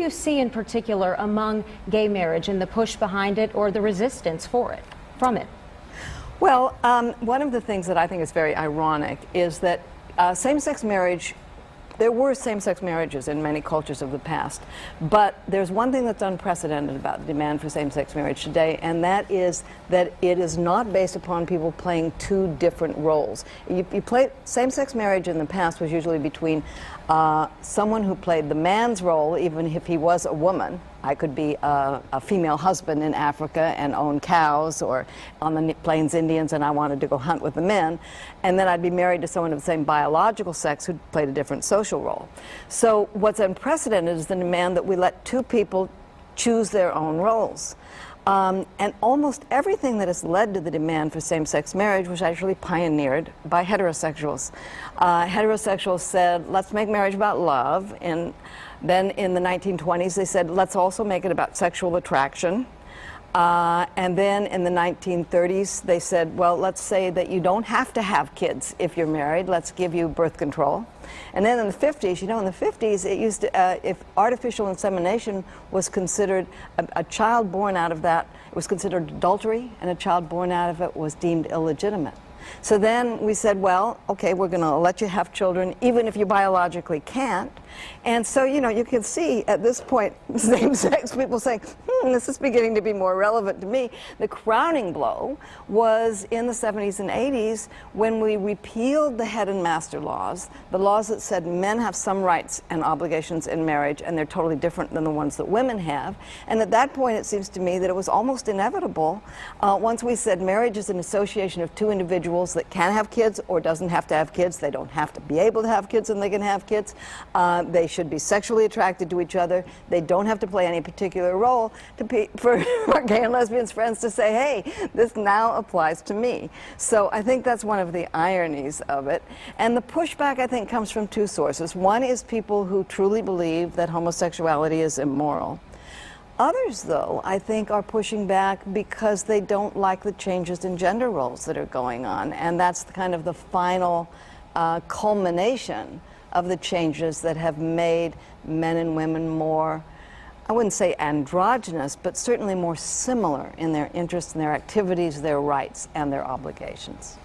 you see in particular among gay marriage and the push behind it or the resistance from it? Well, one of the things that I think is very ironic is that same-sex marriage, there were same-sex marriages in many cultures of the past, but there's one thing that's unprecedented about the demand for same-sex marriage today, and that is that it is not based upon people playing two different roles. You play same-sex marriage in the past was usually between someone who played the man's role, even if he was a woman. I could be a female husband in Africa and own cows, or on the Plains Indians and I wanted to go hunt with the men, and then I'd be married to someone of the same biological sex who played a different social role. So what's unprecedented is the demand that we let two people choose their own roles. And almost everything that has led to the demand for same-sex marriage was actually pioneered by heterosexuals. Heterosexuals said, let's make marriage about love, and then in the 1920s they said, let's also make it about sexual attraction. And then in the 1930s they said, well, let's say that you don't have to have kids if you're married, let's give you birth control. And then in the 50s, you know, in the 50s it used to, if artificial insemination was considered, a child born out of that, it was considered adultery, and a child born out of it was deemed illegitimate. So then we said, well, okay, we're going to let you have children even if you biologically can't. And so, you know, you can see at this point same-sex people saying, this is beginning to be more relevant to me. The crowning blow was in the 70s and 80s when we repealed the head and master laws, the laws that said men have some rights and obligations in marriage and they're totally different than the ones that women have. And at that point it seems to me that it was almost inevitable, once we said marriage is an association of two individuals that can have kids or doesn't have to have kids. They don't have to be able to have kids and they can have kids. They should be sexually attracted to each other. They don't have to play any particular role for our gay and lesbians friends to say, hey, this now applies to me. So I think that's one of the ironies of it. And the pushback, I think, comes from two sources. One is people who truly believe that homosexuality is immoral. Others, though, I think are pushing back because they don't like the changes in gender roles that are going on. And that's kind of the final culmination of the changes that have made men and women more, I wouldn't say androgynous, but certainly more similar in their interests and their activities, their rights, and their obligations.